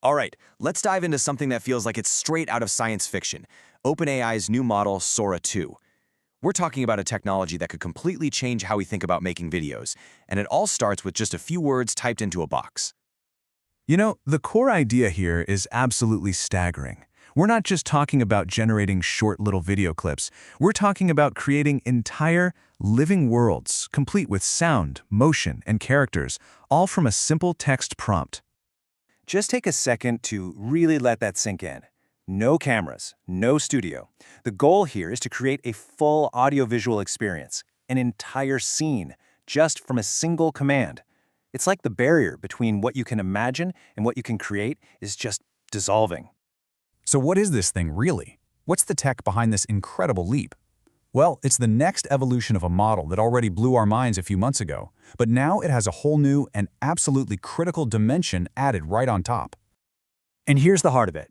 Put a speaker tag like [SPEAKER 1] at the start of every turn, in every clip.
[SPEAKER 1] All right, let's dive into something that feels like it's straight out of science fiction, OpenAI's new model, Sora 2. We're talking about a technology that could completely change how we think about making videos, and it all starts with just a few words typed into a box.
[SPEAKER 2] You know, the core idea here is absolutely staggering. We're not just talking about generating short little video clips. We're talking about creating entire, living worlds, complete with sound, motion, and characters, all from a simple text prompt.
[SPEAKER 3] Just take a second to really let that sink in. No cameras, no studio. The goal here is to create a full audiovisual experience, an entire scene, just from a single command. It's like the barrier between what you can imagine and what you can create is just dissolving.
[SPEAKER 4] So what is this thing really? What's the tech behind this incredible leap? Well, it's the next evolution of a model that already blew our minds a few months ago, but now it has a whole new and absolutely critical dimension added right on top.
[SPEAKER 5] And here's the heart of it.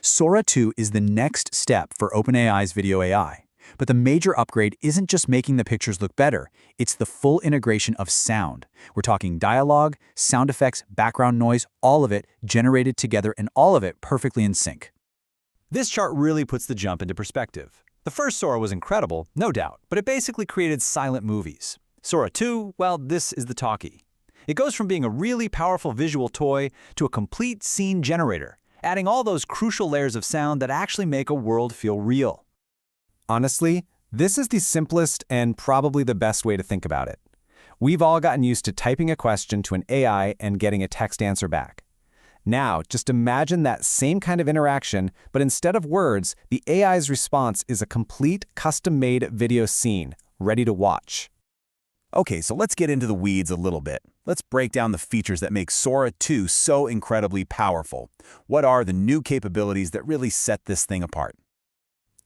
[SPEAKER 5] Sora 2 is the next step for OpenAI's video AI. But the major upgrade isn't just making the pictures look better, it's the full integration of sound. We're talking dialogue, sound effects, background noise, all of it generated together and all of it perfectly in sync.
[SPEAKER 3] This chart really puts the jump into perspective. The first Sora was incredible, no doubt, but it basically created silent movies. Sora 2, well, this is the talkie. It goes from being a really powerful visual toy to a complete scene generator, adding all those crucial layers of sound that actually make a world feel real.
[SPEAKER 6] Honestly, this is the simplest and probably the best way to think about it. We've all gotten used to typing a question to an AI and getting a text answer back. Now, just imagine that same kind of interaction, but instead of words, the AI's response is a complete custom-made video scene, ready to watch.
[SPEAKER 1] Okay, so let's get into the weeds a little bit. Let's break down the features that make Sora 2 so incredibly powerful. What are the new capabilities that really set this thing apart?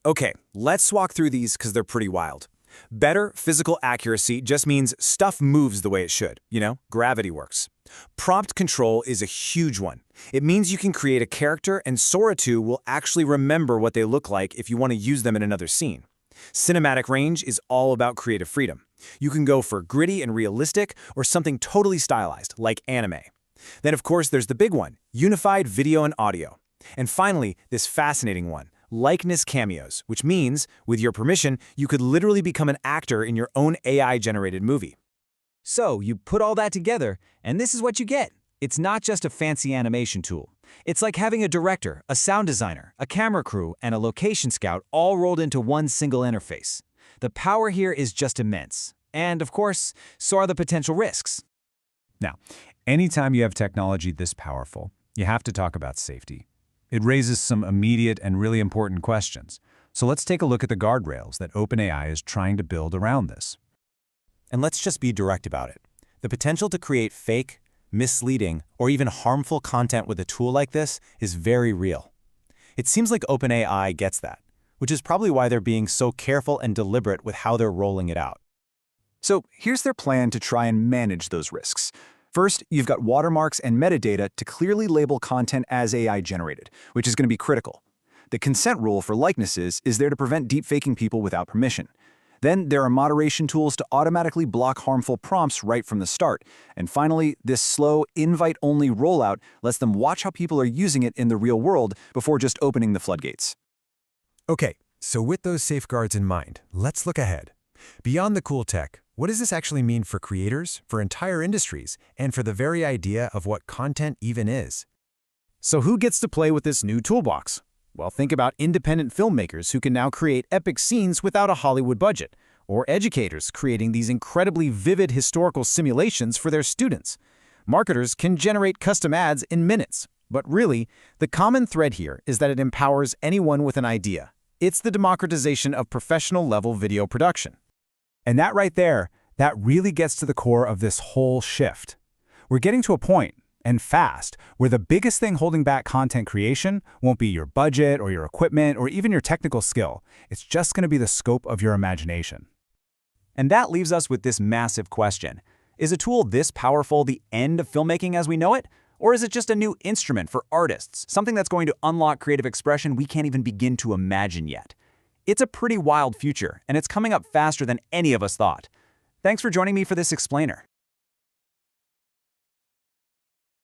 [SPEAKER 3] Okay, let's walk through these because they're pretty wild. Better physical accuracy just means stuff moves the way it should. Gravity works. Prompt control is a huge one. It means you can create a character and Sora 2 will actually remember what they look like if you want to use them in another scene. Cinematic range is all about creative freedom. You can go for gritty and realistic or something totally stylized, like anime. Then, of course, there's the big one, unified video and audio. And finally, this fascinating one, likeness cameos, which means, with your permission, you could literally become an actor in your own AI-generated movie.
[SPEAKER 5] So you put all that together, and this is what you get. It's not just a fancy animation tool. It's like having a director, a sound designer, a camera crew, and a location scout all rolled into one single interface. The power here is just immense. And, of course, so are the potential risks.
[SPEAKER 4] Now, anytime you have technology this powerful, you have to talk about safety. It raises some immediate and really important questions. So let's take a look at the guardrails that OpenAI is trying to build around this.
[SPEAKER 3] And let's just be direct about it. The potential to create fake, misleading, or even harmful content with a tool like this is very real. It seems like OpenAI gets that, which is probably why they're being so careful and deliberate with how they're rolling it out.
[SPEAKER 5] So here's their plan to try and manage those risks. First, you've got watermarks and metadata to clearly label content as AI-generated, which is going to be critical. The consent rule for likenesses is there to prevent deepfaking people without permission. Then there are moderation tools to automatically block harmful prompts right from the start. And finally, this slow, invite-only rollout lets them watch how people are using it in the real world before just opening the floodgates.
[SPEAKER 7] Okay, so with those safeguards in mind, let's look ahead. Beyond the cool tech, what does this actually mean for creators, for entire industries, and for the very idea of what content even is?
[SPEAKER 5] So who gets to play with this new toolbox? Well, think about independent filmmakers who can now create epic scenes without a Hollywood budget, or educators creating these incredibly vivid historical simulations for their students. Marketers can generate custom ads in minutes. But really, the common thread here is that it empowers anyone with an idea. It's the democratization of professional-level video production. And that right there, that really gets to the core of this whole shift. We're getting to a point, and fast, where the biggest thing holding back content creation won't be your budget or your equipment or even your technical skill. It's just going to be the scope of your imagination. And that leaves us with this massive question. Is a tool this powerful the end of filmmaking as we know it? Or is it just a new instrument for artists, something that's going to unlock creative expression we can't even begin to imagine yet? It's a pretty wild future, and it's coming up faster than any of us thought. Thanks for joining me for this explainer.